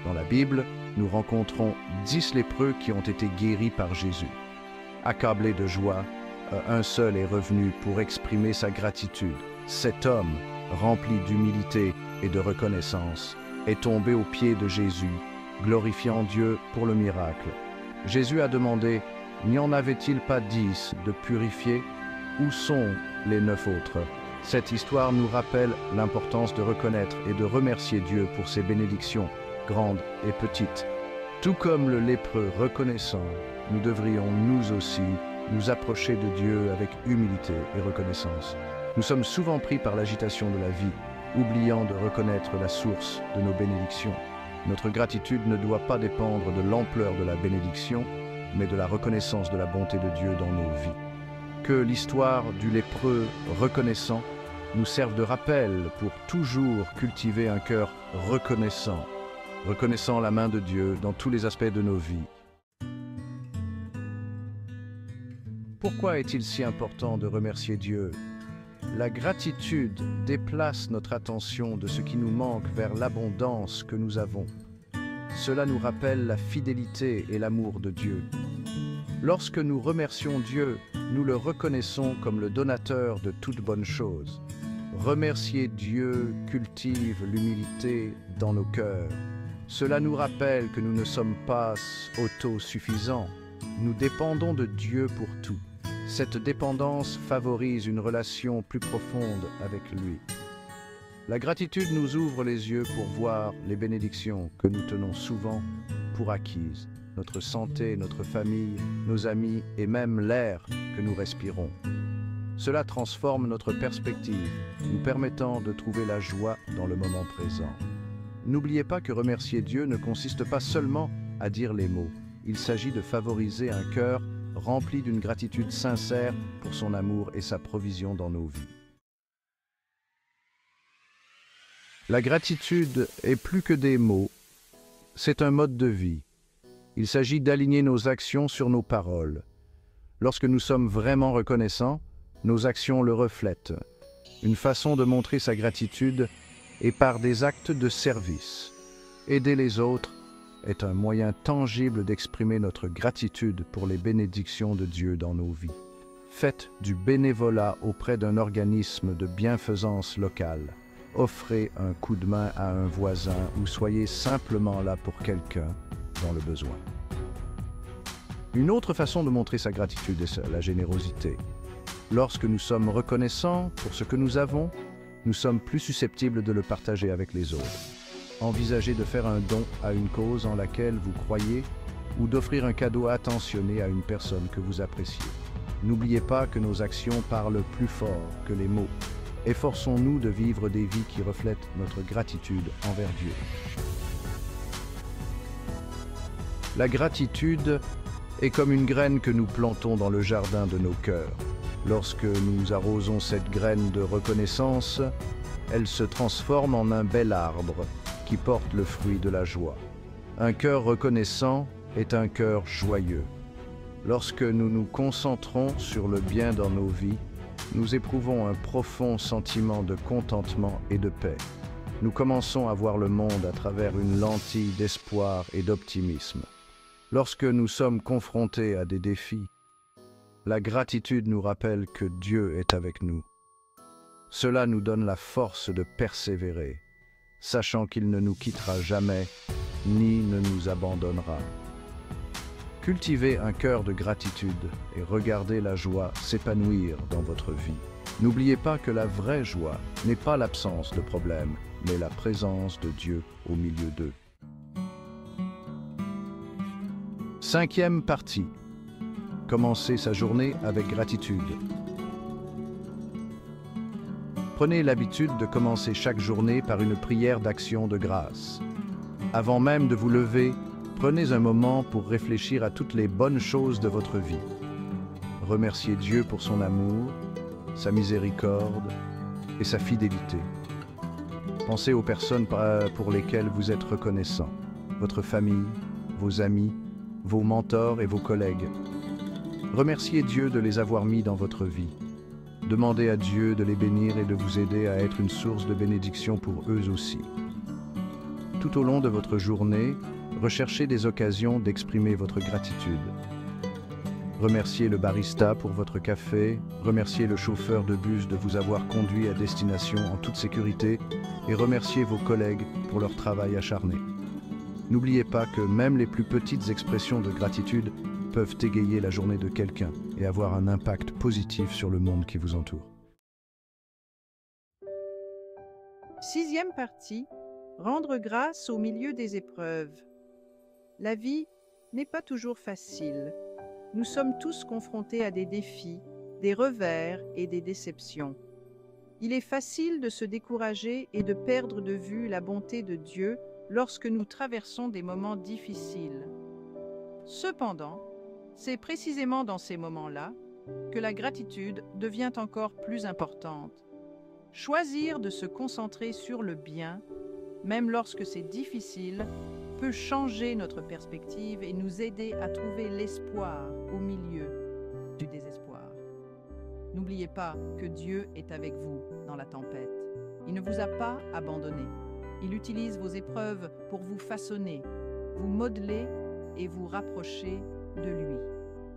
Dans la Bible, nous rencontrons 10 lépreux qui ont été guéris par Jésus. Accablé de joie, un seul est revenu pour exprimer sa gratitude. Cet homme, rempli d'humilité et de reconnaissance, est tombé aux pieds de Jésus, glorifiant Dieu pour le miracle. Jésus a demandé « N'y en avait-il pas 10 de purifiés? Où sont les 9 autres ?» Cette histoire nous rappelle l'importance de reconnaître et de remercier Dieu pour ses bénédictions, grandes et petites. Tout comme le lépreux reconnaissant, nous devrions nous aussi nous approcher de Dieu avec humilité et reconnaissance. Nous sommes souvent pris par l'agitation de la vie, oubliant de reconnaître la source de nos bénédictions. Notre gratitude ne doit pas dépendre de l'ampleur de la bénédiction, mais de la reconnaissance de la bonté de Dieu dans nos vies. Que l'histoire du lépreux reconnaissant nous serve de rappel pour toujours cultiver un cœur reconnaissant, reconnaissant la main de Dieu dans tous les aspects de nos vies. Pourquoi est-il si important de remercier Dieu? La gratitude déplace notre attention de ce qui nous manque vers l'abondance que nous avons. Cela nous rappelle la fidélité et l'amour de Dieu. Lorsque nous remercions Dieu, nous le reconnaissons comme le donateur de toutes bonnes choses. Remercier Dieu cultive l'humilité dans nos cœurs. Cela nous rappelle que nous ne sommes pas autosuffisants. Nous dépendons de Dieu pour tout. Cette dépendance favorise une relation plus profonde avec lui. La gratitude nous ouvre les yeux pour voir les bénédictions que nous tenons souvent pour acquises. Notre santé, notre famille, nos amis et même l'air que nous respirons. Cela transforme notre perspective, nous permettant de trouver la joie dans le moment présent. N'oubliez pas que remercier Dieu ne consiste pas seulement à dire les mots. Il s'agit de favoriser un cœur rempli d'une gratitude sincère pour son amour et sa provision dans nos vies. La gratitude est plus que des mots, c'est un mode de vie. Il s'agit d'aligner nos actions sur nos paroles. Lorsque nous sommes vraiment reconnaissants, nos actions le reflètent. Une façon de montrer sa gratitude est par des actes de service. Aider les autres est un moyen tangible d'exprimer notre gratitude pour les bénédictions de Dieu dans nos vies. Faites du bénévolat auprès d'un organisme de bienfaisance locale. Offrez un coup de main à un voisin ou soyez simplement là pour quelqu'un dans le besoin. Une autre façon de montrer sa gratitude est la générosité. Lorsque nous sommes reconnaissants pour ce que nous avons, nous sommes plus susceptibles de le partager avec les autres. Envisagez de faire un don à une cause en laquelle vous croyez ou d'offrir un cadeau attentionné à une personne que vous appréciez. N'oubliez pas que nos actions parlent plus fort que les mots. Efforçons-nous de vivre des vies qui reflètent notre gratitude envers Dieu. La gratitude est comme une graine que nous plantons dans le jardin de nos cœurs. Lorsque nous arrosons cette graine de reconnaissance, elle se transforme en un bel arbre qui porte le fruit de la joie. Un cœur reconnaissant est un cœur joyeux. Lorsque nous nous concentrons sur le bien dans nos vies, nous éprouvons un profond sentiment de contentement et de paix. Nous commençons à voir le monde à travers une lentille d'espoir et d'optimisme. Lorsque nous sommes confrontés à des défis, la gratitude nous rappelle que Dieu est avec nous. Cela nous donne la force de persévérer, sachant qu'il ne nous quittera jamais, ni ne nous abandonnera. Cultivez un cœur de gratitude et regardez la joie s'épanouir dans votre vie. N'oubliez pas que la vraie joie n'est pas l'absence de problèmes, mais la présence de Dieu au milieu d'eux. Cinquième partie. Commencez sa journée avec gratitude. Prenez l'habitude de commencer chaque journée par une prière d'action de grâce. Avant même de vous lever, prenez un moment pour réfléchir à toutes les bonnes choses de votre vie. Remerciez Dieu pour son amour, sa miséricorde et sa fidélité. Pensez aux personnes pour lesquelles vous êtes reconnaissant, votre famille, vos amis, vos mentors et vos collègues. Remerciez Dieu de les avoir mis dans votre vie. Demandez à Dieu de les bénir et de vous aider à être une source de bénédiction pour eux aussi. Tout au long de votre journée, recherchez des occasions d'exprimer votre gratitude. Remerciez le barista pour votre café, remerciez le chauffeur de bus de vous avoir conduit à destination en toute sécurité et remerciez vos collègues pour leur travail acharné. N'oubliez pas que même les plus petites expressions de gratitude peuvent égayer la journée de quelqu'un et avoir un impact positif sur le monde qui vous entoure. Sixième partie, rendre grâce au milieu des épreuves. La vie n'est pas toujours facile. Nous sommes tous confrontés à des défis, des revers et des déceptions. Il est facile de se décourager et de perdre de vue la bonté de Dieu lorsque nous traversons des moments difficiles. Cependant, c'est précisément dans ces moments-là que la gratitude devient encore plus importante. Choisir de se concentrer sur le bien, même lorsque c'est difficile, peut changer notre perspective et nous aider à trouver l'espoir au milieu du désespoir. N'oubliez pas que Dieu est avec vous dans la tempête. Il ne vous a pas abandonné. Il utilise vos épreuves pour vous façonner, vous modeler et vous rapprocher de lui.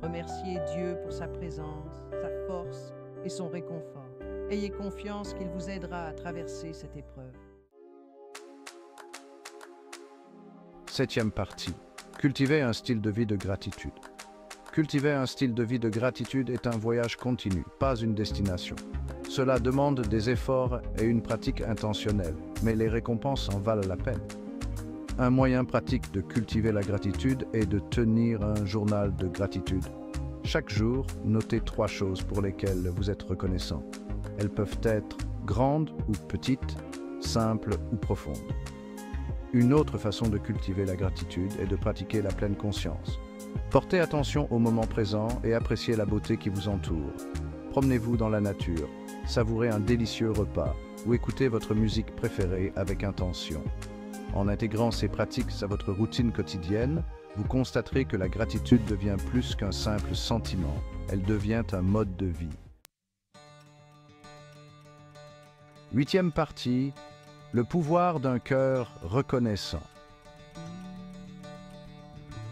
Remerciez Dieu pour sa présence, sa force et son réconfort. Ayez confiance qu'il vous aidera à traverser cette épreuve. Septième partie. Cultiver un style de vie de gratitude. Cultiver un style de vie de gratitude est un voyage continu, pas une destination. Cela demande des efforts et une pratique intentionnelle, mais les récompenses en valent la peine. Un moyen pratique de cultiver la gratitude est de tenir un journal de gratitude. Chaque jour, notez 3 choses pour lesquelles vous êtes reconnaissant. Elles peuvent être grandes ou petites, simples ou profondes. Une autre façon de cultiver la gratitude est de pratiquer la pleine conscience. Portez attention au moment présent et appréciez la beauté qui vous entoure. Promenez-vous dans la nature, savourez un délicieux repas ou écoutez votre musique préférée avec intention. En intégrant ces pratiques à votre routine quotidienne, vous constaterez que la gratitude devient plus qu'un simple sentiment. Elle devient un mode de vie. Huitième partie, le pouvoir d'un cœur reconnaissant.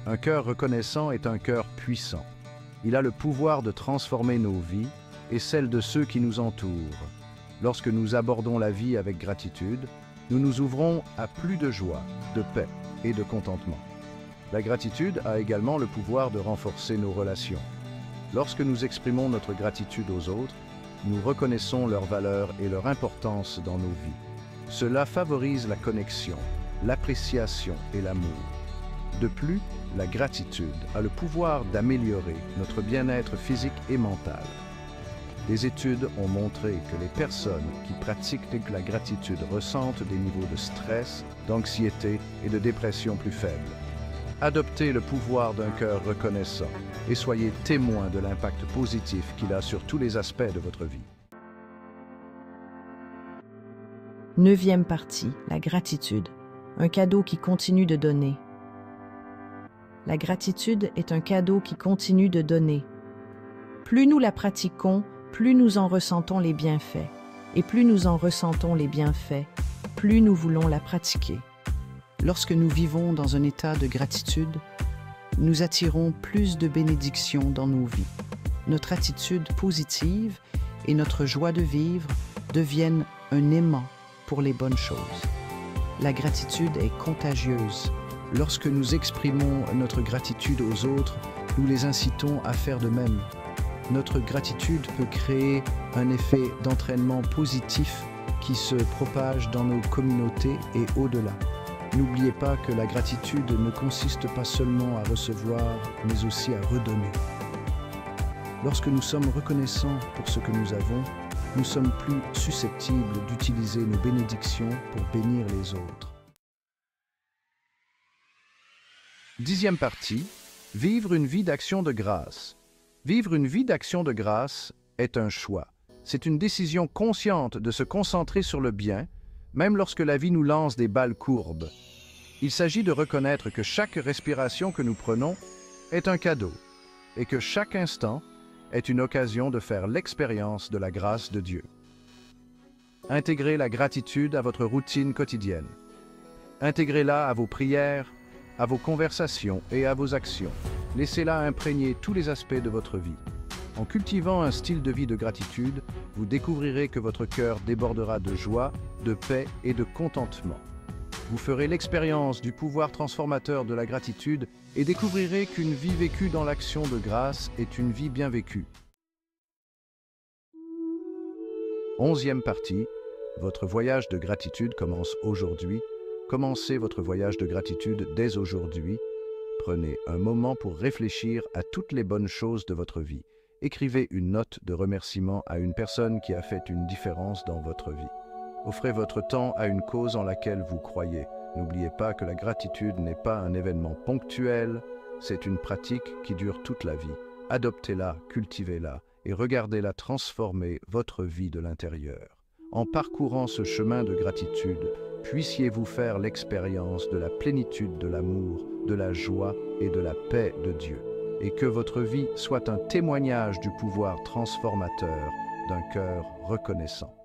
Un cœur reconnaissant est un cœur puissant. Il a le pouvoir de transformer nos vies et celles de ceux qui nous entourent. Lorsque nous abordons la vie avec gratitude, nous nous ouvrons à plus de joie, de paix et de contentement. La gratitude a également le pouvoir de renforcer nos relations. Lorsque nous exprimons notre gratitude aux autres, nous reconnaissons leur valeur et leur importance dans nos vies. Cela favorise la connexion, l'appréciation et l'amour. De plus, la gratitude a le pouvoir d'améliorer notre bien-être physique et mental. Des études ont montré que les personnes qui pratiquent la gratitude ressentent des niveaux de stress, d'anxiété et de dépression plus faibles. Adoptez le pouvoir d'un cœur reconnaissant et soyez témoin de l'impact positif qu'il a sur tous les aspects de votre vie. Neuvième partie, la gratitude, un cadeau qui continue de donner. La gratitude est un cadeau qui continue de donner. Plus nous la pratiquons, plus nous en ressentons les bienfaits. Et plus nous en ressentons les bienfaits, plus nous voulons la pratiquer. Lorsque nous vivons dans un état de gratitude, nous attirons plus de bénédictions dans nos vies. Notre attitude positive et notre joie de vivre deviennent un aimant pour les bonnes choses. La gratitude est contagieuse. Lorsque nous exprimons notre gratitude aux autres, nous les incitons à faire de même. Notre gratitude peut créer un effet d'entraînement positif qui se propage dans nos communautés et au-delà. N'oubliez pas que la gratitude ne consiste pas seulement à recevoir, mais aussi à redonner. Lorsque nous sommes reconnaissants pour ce que nous avons, nous sommes plus susceptibles d'utiliser nos bénédictions pour bénir les autres. Dixième partie, vivre une vie d'action de grâce. Vivre une vie d'action de grâce est un choix. C'est une décision consciente de se concentrer sur le bien, même lorsque la vie nous lance des balles courbes. Il s'agit de reconnaître que chaque respiration que nous prenons est un cadeau et que chaque instant est une occasion de faire l'expérience de la grâce de Dieu. Intégrez la gratitude à votre routine quotidienne. Intégrez-la à vos prières, à vos conversations et à vos actions. Laissez-la imprégner tous les aspects de votre vie. En cultivant un style de vie de gratitude, vous découvrirez que votre cœur débordera de joie, de paix et de contentement. Vous ferez l'expérience du pouvoir transformateur de la gratitude et découvrirez qu'une vie vécue dans l'action de grâce est une vie bien vécue. 11e partie. Votre voyage de gratitude commence aujourd'hui. Commencez votre voyage de gratitude dès aujourd'hui. Prenez un moment pour réfléchir à toutes les bonnes choses de votre vie. Écrivez une note de remerciement à une personne qui a fait une différence dans votre vie. Offrez votre temps à une cause en laquelle vous croyez. N'oubliez pas que la gratitude n'est pas un événement ponctuel, c'est une pratique qui dure toute la vie. Adoptez-la, cultivez-la et regardez-la transformer votre vie de l'intérieur. En parcourant ce chemin de gratitude, puissiez-vous faire l'expérience de la plénitude de l'amour, de la joie et de la paix de Dieu. Et que votre vie soit un témoignage du pouvoir transformateur d'un cœur reconnaissant.